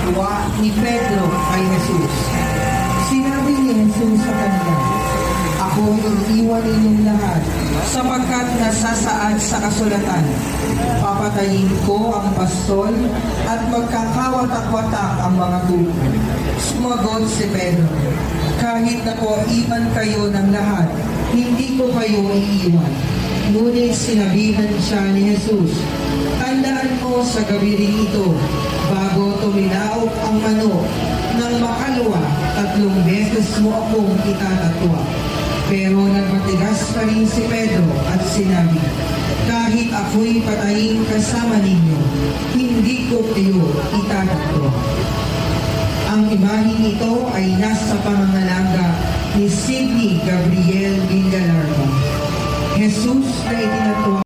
pagkakaawa ni Pedro kay Jesus. Sinabi ni Jesus sa kanila, "Ako iiwan ninyong lahat, sapagkat nasasaad sa kasulatan, papatayin ko ang pastol at magkakawatak-watak ang mga tubo." Sumagot si Pedro, "Kahit na po iwan kayo ng lahat, hindi ko kayo iiwan." Ngunit sinabihan siya ni Jesus, "Tandaan mo sa gabi rin ito, bago tumilaok ang manok, nang makalawa, 3 beses mo akong itatatwa." Pero nagmatigas pa rin si Pedro at sinabi, "Kahit ako'y patayin kasama ninyo, hindi ko kayo itatatwa." Ang imaheng ito ay nasa pangangalaga ni Sidney Gabriel Villalarba. Jesus na itinatwa